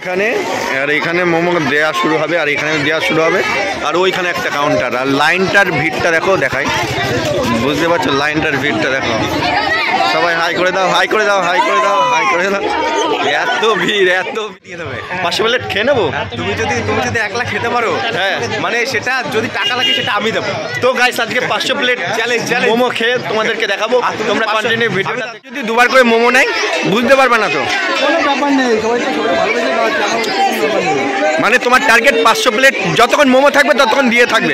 এখানে, আর এখানে মোমো দেওয়া শুরু হবে, আর এখানে দেওয়া শুরু হবে, আর ওইখানে একটা কাউন্টার। আর লাইনটার ভিড়টা দেখো, দেখাই, বুঝতে পারছো লাইনটার ভিড়টা দেখো। সবাই হাই করে দাও, হাই করে দাও, হাই করে দাও, হাই করে দাও। এত ভিড়, এত দিয়ে দেবে। 500 প্লেট খেয়ে নেবো। তুমি যদি একলা খেতে পারো, হ্যাঁ, মানে সেটা যদি টাকা লাগে সেটা আমি দেবো। তো গাইস আজকে 500 প্লেট চ্যালেঞ্জ মোমো খেয়ে তোমাদেরকে দেখাবো। তোমরা কন্টিনিউ ভিডিওটা, যদি দুবার করে মোমো নেই বুঝতে পারবে না। তো মানে তোমার টার্গেট 500 প্লেট, যতক্ষণ মোমো থাকবে ততক্ষণ দিয়ে থাকবে।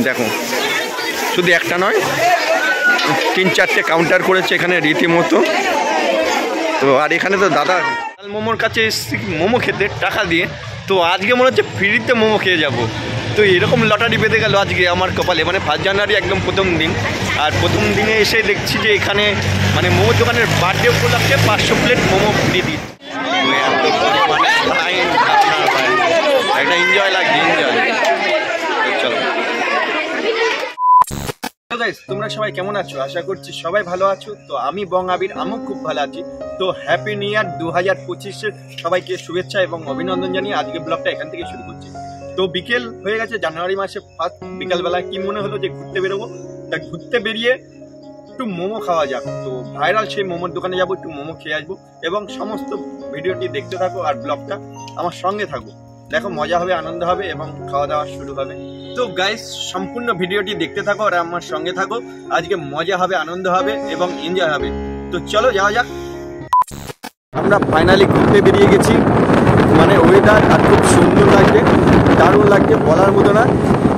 দেখো শুধু একটা নয়, 3-4টে কাউন্টার করেছে এখানে রীতিমতো। তো আর এখানে তো দাদা মোমোর কাছে মোমো খেতে টাকা দিয়ে, তো আজকে মনে হচ্ছে ফ্রিতে মোমো খেয়ে যাব। তো এরকম লটারি বেঁধে গেল আজকে আমার কপালে। মানে 1 জানুয়ারি একদম প্রথম দিন, আর প্রথম দিনে এসে দেখছি যে এখানে মানে মোমোর দোকানের বার্থডে উপলক্ষে 500 প্লেট মোমো দিয়ে দিচ্ছে। একটা এনজয় লাগছে, এনজয়। চলো, তোমরা সবাই কেমন আছো? আশা করছি সবাই ভালো আছো। তো আমি বং আবির, আমিও খুব ভালো আছি। তো হ্যাপি নিউ ইয়ার 2025-এর সবাইকে শুভেচ্ছা এবং অভিনন্দন জানিয়ে আজকে ব্লগটা এখান থেকে শুরু করছি। তো বিকেল হয়ে গেছে, জানুয়ারি মাসে ফার্স্ট বিকালবেলা কি মনে হলো যে ঘুরতে বেরোবো। তা ঘুরতে বেরিয়ে একটু মোমো খাওয়া যাক। তো ভাইরাল সেই মোমোর দোকানে যাবো, একটু মোমো খেয়ে আসবো এবং সমস্ত ভিডিওটি দেখতে থাকো আর ব্লগটা আমার সঙ্গে থাকো। দেখো মজা হবে, আনন্দ হবে এবং খাওয়া দাওয়া শুরু হবে। তো গাইস সম্পূর্ণ ভিডিওটি দেখতে থাকো আর আমার সঙ্গে থাকো। আজকে মজা হবে, আনন্দ হবে এবং এনজয় হবে। তো চলো যাওয়া যাক। আমরা ফাইনালি ঘুরতে বেরিয়ে গেছি। মানে ওয়েদার আর খুব সুন্দর লাগছে, দারুণ লাগছে, বলার মতো না।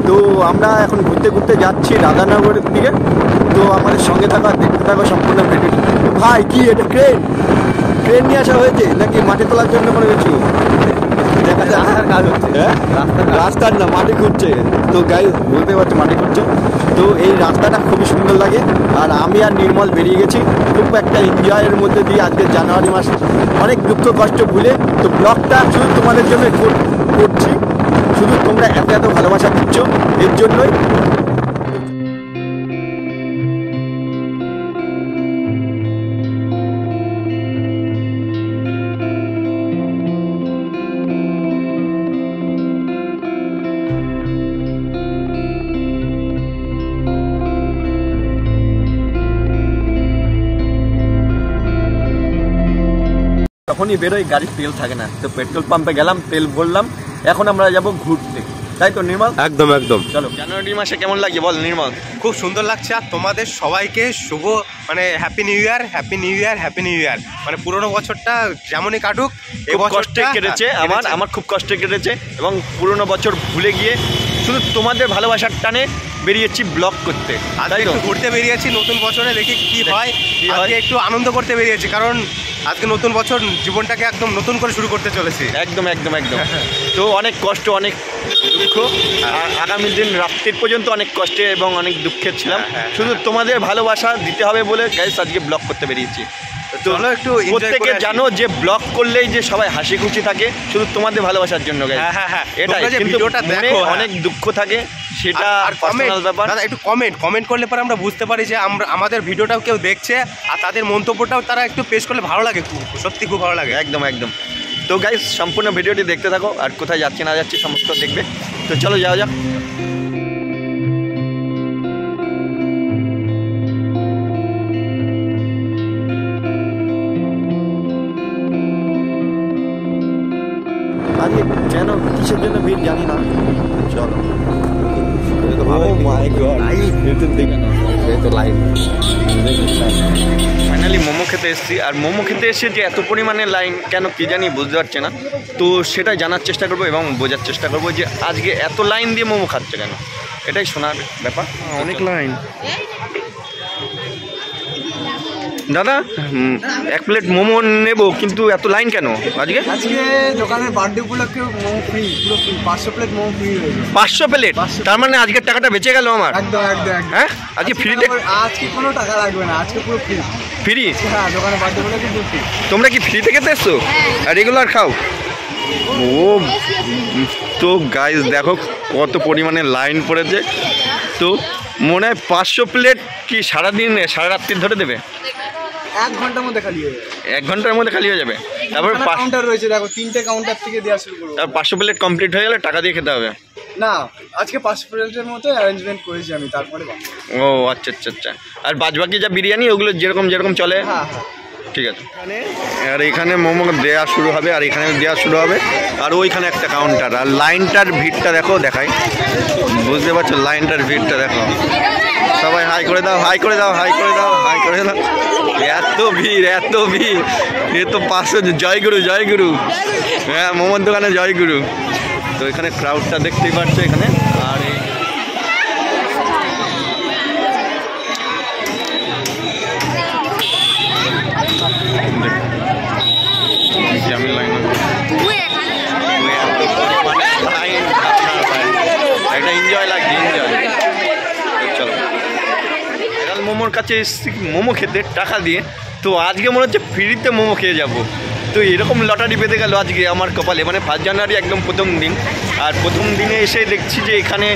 তো আমরা এখন ঘুরতে ঘুরতে যাচ্ছি রাধানগরের দিকে। তো আমাদের সঙ্গে থাকা, দেখতে থাকো সম্পূর্ণ ভিডিও। ভাই কি এটা ট্রেন নিয়ে আসা হয়েছে নাকি মাটি তোলার জন্য কোনো কিছু? দেখা যায় রাস্তার কাজ হচ্ছে। হ্যাঁ, রাস্তার না, মাটি খুঁজছে। তো গাই বলতে পারছো মাটি খুঁজছে। তো এই রাস্তাটা খুবই সুন্দর লাগে। আর আমি আর নির্মল বেরিয়ে গেছি খুব একটা এনজয়ের মধ্যে দিয়ে। আজকে জানুয়ারি মাসে অনেক দুঃখ কষ্ট ভুলে তো ব্লগটা শুধু তোমাদের জন্য করছি। শুধু তোমরা এত ভালোবাসা দিচ্ছ, এর জন্যই। তখনই বেরোয়, গাড়ির তেল থাকে না। তো পেট্রোল পাম্পে গেলাম, তেল ভরলাম। এখন আমরা যাব ঘুরতে, তাই তো নির্মল? একদম একদম। চলো, জানুয়ারি মাসে কেমন লাগছে বল নির্মল? খুব সুন্দর লাগছে। আর তোমাদের সবাইকে শুভ মানে happy new year, happy new year, happy new year. মানে পুরোনো বছরটা যেমনই কাটুক, এই কষ্টে কেটেছে। আমার খুব কষ্টে কেটেছে এবং পুরোনো বছর ভুলে গিয়ে শুধু তোমাদের ভালোবাসার টানে বেরিয়েছি ব্লগ করতে। তাই তো ঘুরতে বেরিয়েছি নতুন বছরে, দেখি কি হয়। আজকে একটু আনন্দ করতে বেরিয়েছি, কারণ আজকে নতুন বছর, জীবনটাকে একদম নতুন করে শুরু করতে চলেছি। একদম একদম একদম। তো অনেক কষ্ট, অনেক দুঃখ। আগামী দিন রাত্রির পর্যন্ত অনেক কষ্টে এবং অনেক দুঃখের ছিলাম। শুধু তোমাদের ভালোবাসা দিতে হবে বলে গাইস আজকে ব্লগ করতে বেরিয়েছি। চলো একটু প্রত্যেকে জানো যে ব্লগ করলেই যে সবাই হাসি খুশি থাকে, শুধু তোমাদের ভালোবাসার জন্য গাইস। হ্যাঁ, এটাই। কিন্তু ভিডিওটা দেখো, অনেক দুঃখ থাকে, সেটা আর পার্সোনাল ব্যাপার। দাদা একটু কমেন্ট করলে পরে আমরা বুঝতে পারি যে আমাদের ভিডিওটাও কেউ দেখছে, আর তাদের মন্তব্যটাও তারা একটু পেশ করলে ভালো লাগে, সত্যি খুব ভালো লাগে। একদম একদম। তো গাইস সম্পূর্ণ ভিডিওটি দেখতে থাকো আর কোথায় যাচ্ছি না যাচ্ছি সমস্ত দেখবে। তো চলো যাওয়া যাক। আজকে কেন কিসের জন্য ভিড় জানি না। চলো। ফাইনালি মোমো খেতে এসেছি। আর মোমো খেতে এসে যে এত পরিমাণে লাইন কেন কি জানি বুঝতে পারছে না। তো সেটাই জানার চেষ্টা করবো এবং বোঝার চেষ্টা করবো যে আজকে এত লাইন দিয়ে মোমো খাচ্ছে কেন, এটাই শোনার ব্যাপার। অনেক লাইন। দাদা 1 প্লেট মোমো নেবো, কিন্তু এত লাইন কেন আজকে? দোকানের বার্থডে উপলক্ষে মোমো ফ্রি, পুরো ফ্রি, 500 প্লেট মোমো ফ্রি হয়েছে। 500 প্লেট? তার মানে আজকের টাকাটা বেঁচে গেল আমার। একদম একদম। হ্যাঁ, আজকে ফ্রিতে? আজকে কোনো টাকা লাগবে না, আজকে পুরো ফ্রি। ফ্রি? হ্যাঁ, দোকানের বার্থডে উপলক্ষে পুরো ফ্রি। তোমরা কি ফ্রিতে খেতে এসছো আর রেগুলার খাও? ও তো গাইস দেখো কত পরিমাণে লাইন পড়েছে। তো মনে হয় 500 প্লেট কি সারাদিন, সারা রাত্রি ধরে দেবে? 1 ঘন্টার মধ্যে খালি হয়ে যাবে। 1 ঘন্টার মধ্যে খালি হয়ে যাবে। তারপর কাউন্টার রয়েছে, দেখো 3টে কাউন্টার থেকে দেওয়া শুরু করবো। তারপর 500 প্লেট কমপ্লিট হয়ে গেলে টাকা দিয়ে খেতে হবে। না, আজকে 500 প্লেটের মতো অ্যারেঞ্জমেন্ট করেছি আমি, তারপরে ও আচ্ছা আচ্ছা আচ্ছা। আর বাদবাকি যা বিরিয়ানি ওগুলো যেরকম যেরকম চলে। হ্যাঁ হ্যাঁ ঠিক আছে। আর এখানে মোমো দেওয়া শুরু হবে, আর এখানে দেওয়া শুরু হবে, আর ওইখানে একটা কাউন্টার। আর লাইনটার ভিড়টা দেখো, দেখাই, বুঝতে পারছো লাইনটার ভিড়টা দেখো। সবাই হাই করে দাও, হাই করে দাও, হাই করে দাও, হাই করে দাও। এত ভিড়, এত ভিড়, এ তো 500 জয়গুরু, জয়গুরু। হ্যাঁ, মোমোর দোকানে জয়গুরু। তো এখানে ক্রাউডটা দেখতেই পাচ্ছ এখানে। আর এই আমি লাইন একটা এনজয় লাগছে, এনজয়। চলো, এরাল মোমোর কাছে এসেছি মোমো খেতে টাকা দিয়ে। তো আজকে মনে হচ্ছে ফ্রিতে মোমো খেয়ে যাব। তো এরকম লটারি পেতে গেল আজকে আমার কপালে। মানে 1 জানুয়ারি একদম প্রথম দিন, আর প্রথম দিনে এসে দেখছি যে এখানে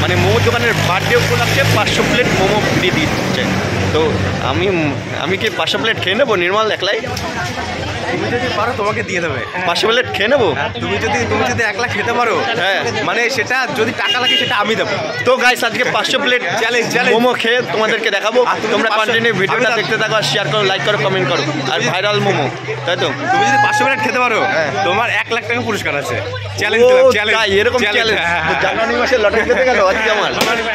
মানে মোমোর দোকানের বার্থডে উপলক্ষে 500 প্লেট মোমো ফ্রি দিচ্ছে। তো আমি কি 500 প্লেট খেয়ে নেবো নির্মল একলাই? তুমি যদি পারো তোমাকে দিয়ে দেবে। 500 প্লেট খেয়ে নেবো। তুমি যদি 1 লাখ খেতে পারো, হ্যাঁ, মানে সেটা যদি টাকা লাগে সেটা আমি দেবো। তো গাইস আজকে 500 প্লেট চ্যালেঞ্জ মোমো খেয়ে তোমাদেরকে দেখাবো। তোমরা কন্টিনিউ ভিডিওটা দেখতে থাকো, আর শেয়ার করো, লাইক করো, কমেন্ট করো। আর ভাইরাল মোমো, তাই তো? তুমি যদি 500 প্লেট খেতে পারো, তোমার 1 লাখ টাকা পুরস্কার আছে। চ্যালেঞ্জ দিলাম, চ্যালেঞ্জ। এরকম চ্যালেঞ্জ জানুয়ারি মাসে লটারি পেতে গেল আজকে আমার।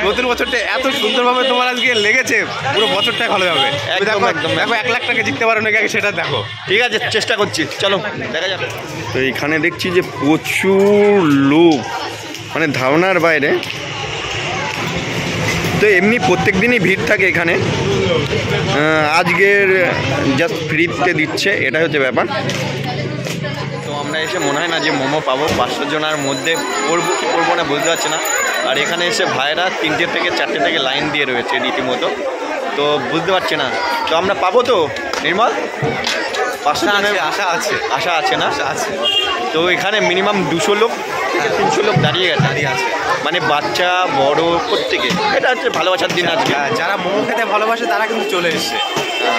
নতুন বছরটা এত সুন্দরভাবে তোমার আজকে লেগেছে, পুরো বছরটাই ভালো যাবে। একদম একদম। দেখো 1 লাখ টাকা জিততে পারো নাকি আগে সেটা দেখো। ঠিক আছে, চেষ্টা করছি, চলো দেখা যাবে। তো এখানে দেখছি যে প্রচুর লোক, মানে ধারণার বাইরে। তো এমনি প্রত্যেক দিনই ভিড় থাকে এখানে, আজকের জাস্ট ফ্রিতে দিচ্ছে, এটাই হচ্ছে ব্যাপার। তো আমরা এসে মনে হয় না যে মোমো পাবো। 500 জনের মধ্যে পড়বো কি পড়বো না বুঝতে পারছি না। আর এখানে এসে ভাইরা 3টে থেকে 4টে থেকে লাইন দিয়ে রয়েছে রীতিমতো। তো বুঝতে পারছি না, তো আমরা পাবো তো নির্মল? 500 জনের আশা আছে, আশা আছে না? আশা আছে। তো এখানে মিনিমাম 200 লোক থেকে 300 লোক দাঁড়িয়ে আছে, মানে বাচ্চা বড় প্রত্যেকে। এটা হচ্ছে ভালোবাসার দিন আজকে। যারা মোমো খেতে ভালোবাসে তারা কিন্তু চলে এসছে।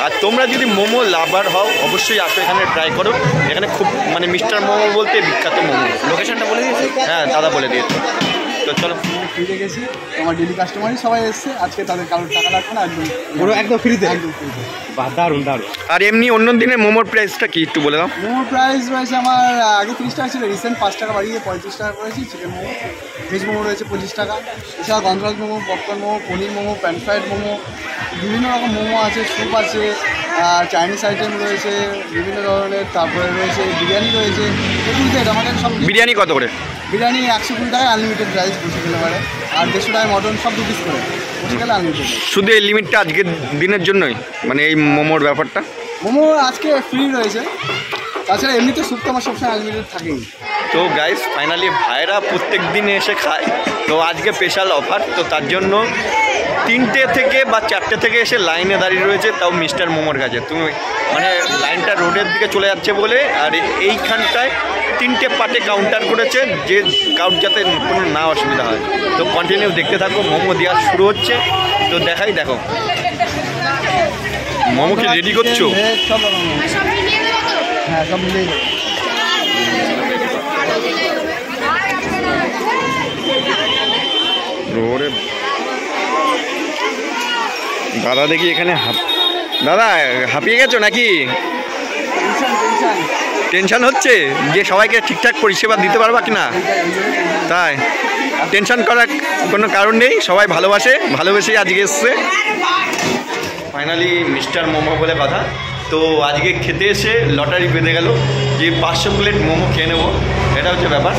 আর তোমরা যদি মোমো লাভার হও অবশ্যই আসো, এখানে ট্রাই করো। এখানে খুব মানে মিস্টার মোমো বলতে বিখ্যাত মোমো। লোকেশনটা বলে দিয়েছি? হ্যাঁ, দাদা বলে দিয়েছে। তো চলো, ফ্রিতে গেছি, আমার ডেলি কাস্টমারই সবাই এসছে আজকে, তাদের কারোর টাকা লাগবে না, একদম পুরো একদম ফ্রিতে। একদম ফ্রিতে। বাহ, দারুণ দারুণ। আর এমনি অন্য দিনের মোমোর প্রাইসটা কি একটু বলে দাও? মোমোর প্রাইস রয়েছে আমার আগে 30 টাকা ছিল, রিসেন্ট 5 টাকা বাড়িয়ে 35 টাকা করেছি। চিকেন মোমো, ভেজ মোমো রয়েছে 25 টাকা। এছাড়া গন্ধরাজ মোমো, পপকর্ন মোমো, পনির মোমো, প্যান ফ্রাইড মোমো, বিভিন্ন রকম মোমো আছে, স্যুপ আছে, চাইনিজ আইটেম রয়েছে বিভিন্ন ধরনের। তারপরে রয়েছে বিরিয়ানি রয়েছে, আমাদের সব। বিরিয়ানি কত করে? বিরিয়ানি 120 টাকায় আনলিমিটেড রাইস বসে গেলে পারে, আর 150 টাকায় মটন, সব 2 পিস করে বসে গেলে আনলিমিটেড। শুধু এই লিমিটটা আজকের দিনের জন্যই, মানে এই মোমোর ব্যাপারটা? মোমো আজকে ফ্রি রয়েছে, তাছাড়া এমনিতে স্যুপ তো আমার সবসময় আনলিমিটেড থাকেই। তো গাইস ফাইনালি ভাইরা প্রত্যেক দিন এসে খায়, তো আজকে স্পেশাল অফার। তো তার জন্য 3টে থেকে বা 4টে থেকে এসে লাইনে দাঁড়িয়ে রয়েছে, তাও মিস্টার মোমোর কাছে। তুমি মানে লাইনটা রোডের দিকে চলে যাচ্ছে বলে, আর এইখানটায় 3টে পার্টে কাউন্টার করেছে, যে কাউন্ট যাতে কোনো না অসুবিধা হয়। তো কন্টিনিউ দেখতে থাকো, মোমো দেওয়া শুরু হচ্ছে। তো দেখাই, দেখো মোমো কি রেডি করছো? সব রকম মোমো। হ্যাঁ, সব মিলেই যাবে। ওরে দাদা, দেখি এখানে দাদা হাঁপিয়ে গেছো নাকি? টেনশন হচ্ছে যে সবাইকে ঠিকঠাক পরিষেবা দিতে পারবা কি না? তাই টেনশন করার কোনো কারণ নেই, সবাই ভালোবেসেই আজকে এসছে। ফাইনালি মিস্টার মোমো বলে কথা। তো আজকে খেতে এসে লটারি পেতে গেল যে 500 প্লেট মোমো খেয়ে নেবো, এটা হচ্ছে ব্যাপার।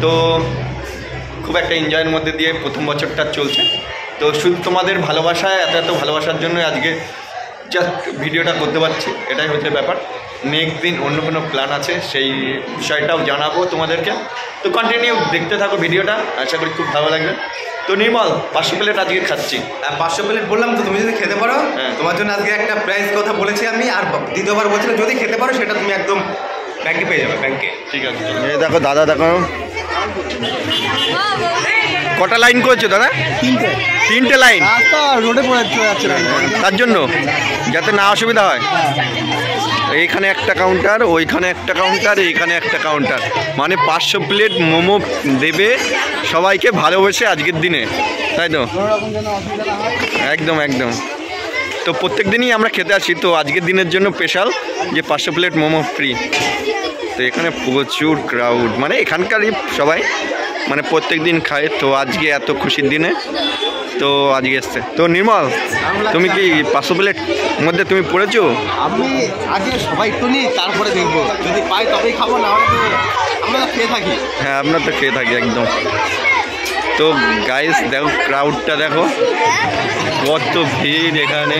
তো খুব একটা এনজয়ের মধ্যে দিয়ে প্রথম বছরটা চলছে। তো শুধু তোমাদের ভালোবাসায়, এত ভালোবাসার জন্য আজকে জাস্ট ভিডিওটা করতে পারছি, এটাই হচ্ছে ব্যাপার। নেক্সট দিন অন্য কোনো প্ল্যান আছে, সেই বিষয়টাও জানাবো তোমাদেরকে। তো কন্টিনিউ দেখতে থাকো ভিডিওটা, আশা করি খুব ভালো লাগবে। তো নির্মল 500 প্লেট আজকে খাচ্ছি। 500 প্লেট বললাম তো, তুমি যদি খেতে পারো, তোমার জন্য আজকে একটা প্রাইস কথা বলেছি আমি। আর দ্বিতীয়বার বলছিলাম যদি খেতে পারো সেটা তুমি একদম ব্যাংকে পেয়ে যাবে, ব্যাংকে। ঠিক আছে, এই দেখো দাদা, দেখো কটা লাইন করেছো দাদা? তিনটে লাইন। রাস্তা রোডে পড়ে যাচ্ছে তার জন্য যাতে না অসুবিধা হয়। এইখানে একটা কাউন্টার, ওইখানে একটা কাউন্টার, এইখানে একটা কাউন্টার, মানে 500 প্লেট মোমো দেবে সবাইকে ভালোবেসে আজকের দিনে, তাই তো? কোনো রকম যেন অসুবিধা না হয়। একদম একদম। তো প্রত্যেক দিনই আমরা খেতে আসি, তো আজকের দিনের জন্য স্পেশাল যে 500 প্লেট মোমো ফ্রি। তো এখানে প্রচুর ক্রাউড, মানে এখানকারই সবাই মানে প্রত্যেক দিন খায়, তো আজকে এত খুশির দিনে তো আজকে এসছে। তো নির্মল, তুমি কি 500 প্লেট মধ্যে তুমি পড়েছো? আমি আগে সবাই একটু নিই, তারপরে দেখবো, যদি পাই তবেই খাবো, না হলে তো আমরা খেয়ে থাকি। হ্যাঁ, আপনার তো খেয়ে থাকি একদম। তো গাইস দেখো ক্রাউডটা দেখো, কত ভিড় এখানে।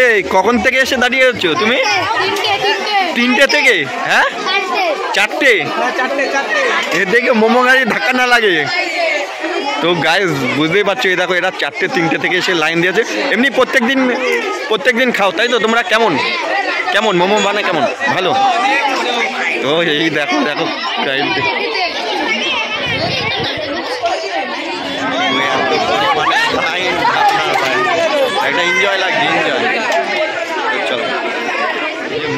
এই কখন থেকে এসে দাঁড়িয়ে আছো তুমি? 3টে থেকে? হ্যাঁ, 4টে। এর দেখে মোমো গাড়ি ধাক্কা না লাগে। তো গাইস বুঝতেই পারছো, এই দেখো এরা 3টে থেকে এসে লাইন দিয়েছে। এমনি প্রত্যেক দিন খাও তাই তো তোমরা? কেমন মোমো বানায় কেমন? ভালো। তো এই দেখো গাইস, একটা এনজয় লাগছে, এনজয়। চলো,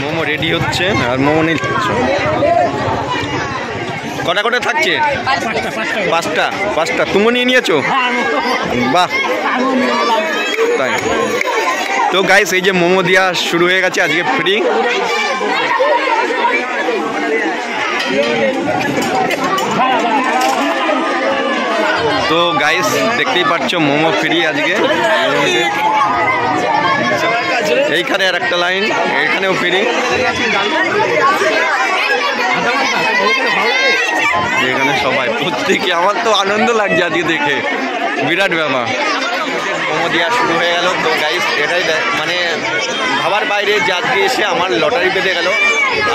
মোমো রেডি হচ্ছে আর মোমো নিচ্ছে। কটা থাকছে? 5টা। তুমি নিয়ে নিয়েছো? বাহ, তাই। তো গাইস এই যে মোমো দেওয়া শুরু হয়ে গেছে আজকে ফ্রি। তো গাইস দেখতেই পাচ্ছ মোমো ফ্রি আজকে। এইখানে আর একটা লাইন, এইখানেও ফ্রি। এখানে সবাই প্রত্যেকে, আমার তো আনন্দ লাগছে আজকে দেখে, বিরাট ব্যাপার। মোমো দেওয়া শুরু হয়ে গেল। তো গাইস এটাই মানে ভাবার বাইরে যে আজকে এসে আমার লটারি পেতে গেল।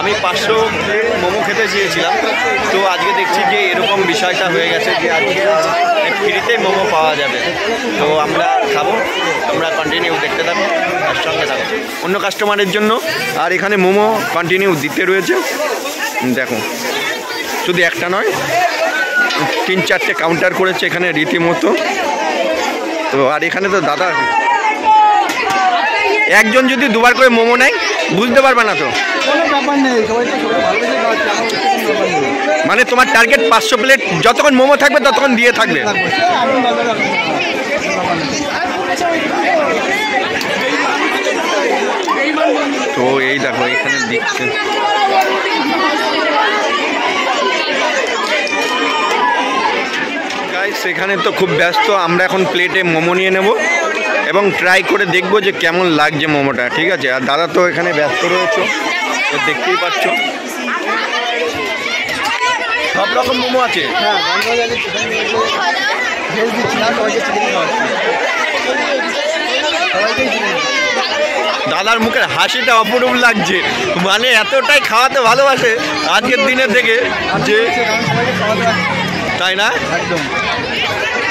আমি 500 প্লেট মোমো খেতে চেয়েছিলাম, তো আজকে দেখছি যে এরকম বিষয়টা হয়ে গেছে যে আজকে ফ্রিতে মোমো পাওয়া যাবে। তো আমরা খাবো, তোমরা কন্টিনিউ দেখতে থাকো আর সঙ্গে থাকো অন্য কাস্টমারের জন্য। আর এখানে মোমো কন্টিনিউ দিতে রয়েছে, দেখো শুধু একটা নয়, 3-4টে কাউন্টার করেছে এখানে রীতিমতো। তো আর এখানে তো দাদা একজন যদি দুবার করে মোমো নেয় বুঝতে পারবে না তো। কোনো ব্যাপার নেই, সবাই তো সবাই ভালোবেসে খাওয়াচ্ছে, আমার কোনো ব্যাপার নেই। মানে তোমার টার্গেট 500 প্লেট, যতক্ষণ মোমো থাকবে ততক্ষণ দিয়ে থাকবে। তো এই দেখো এখানে দিচ্ছে। সেখানে তো খুব ব্যস্ত, আমরা এখন প্লেটে মোমো নিয়ে নেব এবং ট্রাই করে দেখব যে কেমন লাগছে মোমোটা, ঠিক আছে? আর দাদা তো এখানে ব্যস্ত রয়েছে, তো দেখতেই পাচ্ছ সব রকম মোমো আছে। হ্যাঁ, ভেজ দিচ্ছি না, সবাইকে চিকেন খাওয়াচ্ছি, সবাইকেই চিকেন। দাদার মুখের হাসিটা অপরূপ লাগছে, মানে এতটাই খাওয়াতে ভালোবাসে আজকের দিনে থেকে যে, তাই না? একদম।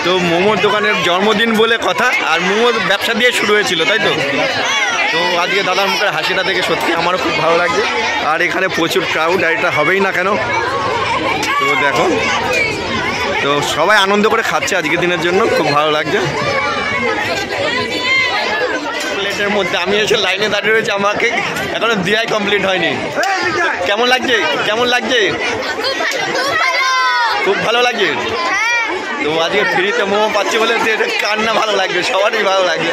তো মোমোর দোকানের জন্মদিন বলে কথা, আর মোমোর ব্যবসা দিয়ে শুরু হয়েছিল, তাই তো? তো আজকে দাদার মুখের হাসিটা দেখে সত্যি আমারও খুব ভালো লাগছে। আর এখানে প্রচুর ক্রাউড, আর এটা হবেই না কেন। তো দেখো, তো সবাই আনন্দ করে খাচ্ছে আজকের দিনের জন্য, খুব ভালো লাগছে। প্লেটের মধ্যে আমি এসে লাইনে দাঁড়িয়ে রয়েছে, আমাকে এখনো দেওয়াই কমপ্লিট হয়নি। কেমন লাগছে? খুব ভালো লাগছে। তো আজকে ফ্রিতে মোমো পাচ্ছি বলে এটা কার না ভালো লাগবে, সবারই ভালো লাগবে।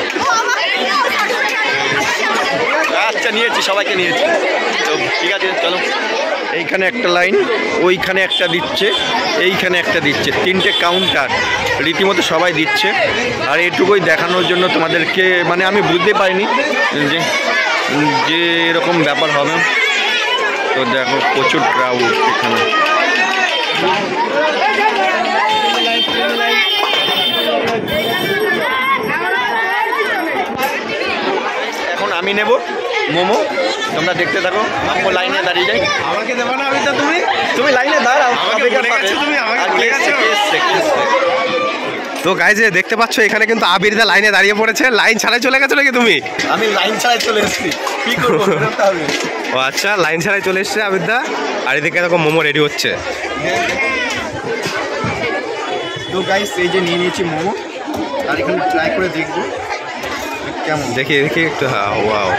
আচ্ছা নিয়েছি, সবাইকে নিয়েছি। তো ঠিক আছে চলো, এইখানে একটা লাইন, ওইখানে একটা দিচ্ছে, এইখানে একটা দিচ্ছে, 3টে কাউন্টার রীতিমতো সবাই দিচ্ছে। আর এটুকুই দেখানোর জন্য তোমাদেরকে, মানে আমি বুঝতে পারিনি যে এরকম ব্যাপার হবে। তো দেখো প্রচুর ক্রাউড এখানে। এখন আমি নেব মোমো, তোমরা দেখতে থাকো। আমি লাইনে দাঁড়িয়ে যাই। আমাকে দেবো না? আমি তো তুমি লাইনে দাঁড়াও। আমাকে ভুলে গেছো তুমি, আমাকে ভুলে গেছো। তো গাইজ দেখতে পাচ্ছ এখানে কিন্তু আবিরদা লাইনে দাঁড়িয়ে পড়েছে। লাইন ছাড়াই চলে গেছো নাকি তুমি? আমি লাইন ছাড়াই চলে এসেছি, কি করবো বেরোতে হবে। ও আচ্ছা, লাইন ছাড়াই চলে এসছে আবিরদা। আর এদিকে এরকম মোমো রেডি হচ্ছে। তো গাইস এই যে নিয়ে নিয়েছি মোমো, আর এখানে ট্রাই করে দেখবো কেমন। দেখি দেখি একটু, হ্যাঁ ওয়াও।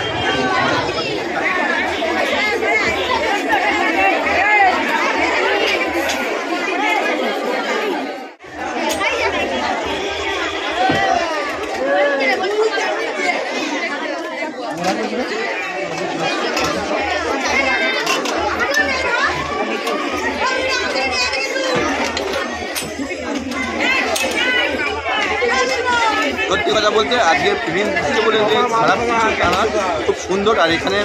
সত্যি কথা বলতে আজকে প্রিন্ট দিচ্ছে বলে যে খারাপ কিছু তা না, খুব সুন্দর। আর এখানে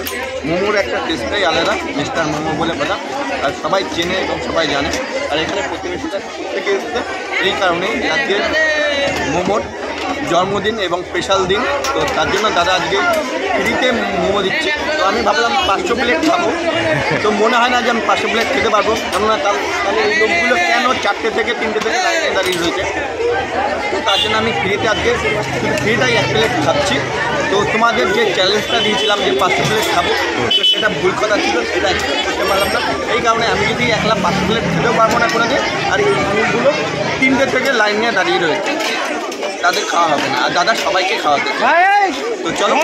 মোমোর একটা টেস্টটাই আলাদা, মিস্টার মোমো বলে কথা, আর সবাই চেনে এবং সবাই জানে। আর এখানে প্রতিবেশীটা থেকে এসছে, এই কারণেই আজকে মোমোর জন্মদিন এবং স্পেশাল দিন। তো তার জন্য দাদা আজকে ফ্রিতে মোমো দিচ্ছে। তো আমি ভাবলাম 500 প্লেট খাবো, তো মনে হয় না যে আমি 500 প্লেট খেতে পারবো, কেননা তাহলে এই লোকগুলো কেন 4টে থেকে 3টে থেকে লাইনে দাঁড়িয়ে রয়েছে। তো তার জন্য আমি ফ্রিতে আজকে শুধু ফ্রিটাই 1 প্লেট খাচ্ছি। তো তোমাদের যে চ্যালেঞ্জটা দিয়েছিলাম যে 500 প্লেট খাবো, তো সেটা ভুল কথা ছিল, সেটা অ্যাকসেপ্ট করতে পারলাম না। এই কারণে আমি যদি একলা 500 প্লেট খেতেও পারবো না করে দিয়ে, আর এই মানুষগুলো 3টে থেকে লাইন নিয়ে দাঁড়িয়ে রয়েছে, তাদের খাওয়া হবে না। আর দাদা সবাইকে খাওয়াতে, তো চলো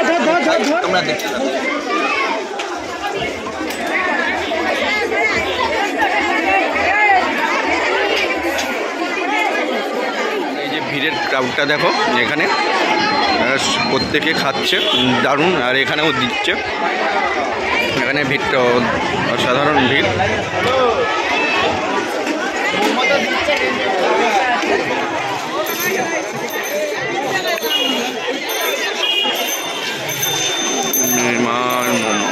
তোমরা দেখতে থাকো। এই যে ভিড়ের ক্রাউডটা দেখো, এখানে প্রত্যেকে খাচ্ছে, দারুণ। আর এখানেও দিচ্ছে, এখানে ভিড়টা অসাধারণ ভিড়। নির্মাণ মোমো,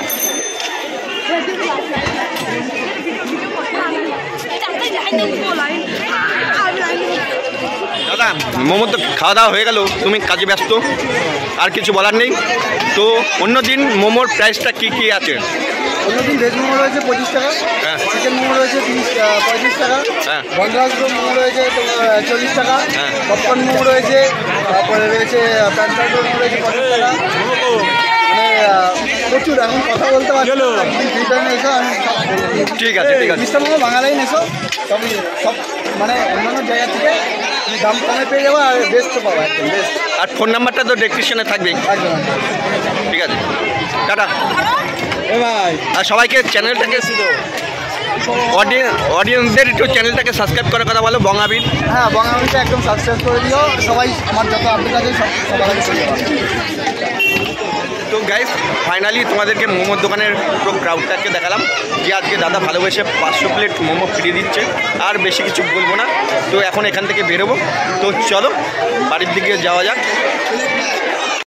দাদা মোমো তো খাওয়া দাওয়া হয়ে গেল, তুমি কাজে ব্যস্ত, আর কিছু বলার নেই। তো অন্যদিন মোমোর প্রাইসটা কি কি আছে? অন্যদিন ভেজ মোমো রয়েছে 25 টাকা, হ্যাঁ চিকেন মোমো রয়েছে 35 টাকা, হ্যাঁ বনরাজ মোমো রয়েছে 40 টাকা, হ্যাঁ। পপকর্ন মোমো রয়েছে, তারপরে রয়েছে প্যান ফ্রাইড মোমো রয়েছে 50 টাকা। মানে প্রচুর, এখন কথা বলতে পারছি না, একদিন ফ্রি টাইমে এসো, আমি সব বলে দিই। ঠিক আছে ঠিক আছে। মিস্টার মোমো বাঙালিন এসো, সব মানে অন্যান্য জায়গা থেকে দাম কমে পেয়ে যাবো, আর বেস্ট পাবো, একদম বেস্ট। আর ফোন নাম্বারটা তো ডেসক্রিপশনে থাকবেই। একদম ঠিক আছে, টাটা। এ ভাই, আর সবাইকে চ্যানেলটাকে অডিয়েন্সদের একটু চ্যানেলটাকে সাবস্ক্রাইব করার কথা বলো, বং আবির। হ্যাঁ বঙ্গামিটা একদম সাবস্ক্রাইব করে দিও সবাই, আমার যত আপডেট আছে সব সবার আগে চলে যাবে। তো গাইস ফাইনালি তোমাদেরকে মোমোর দোকানের পুরো ক্রাউডটাকে দেখালাম যে আজকে দাদা ভালোবেসে 500 প্লেট মোমো ফ্রি দিচ্ছে। আর বেশি কিছু বলবো না, তো এখন এখান থেকে বেরোবো। তো চলো বাড়ির দিকে যাওয়া যাক।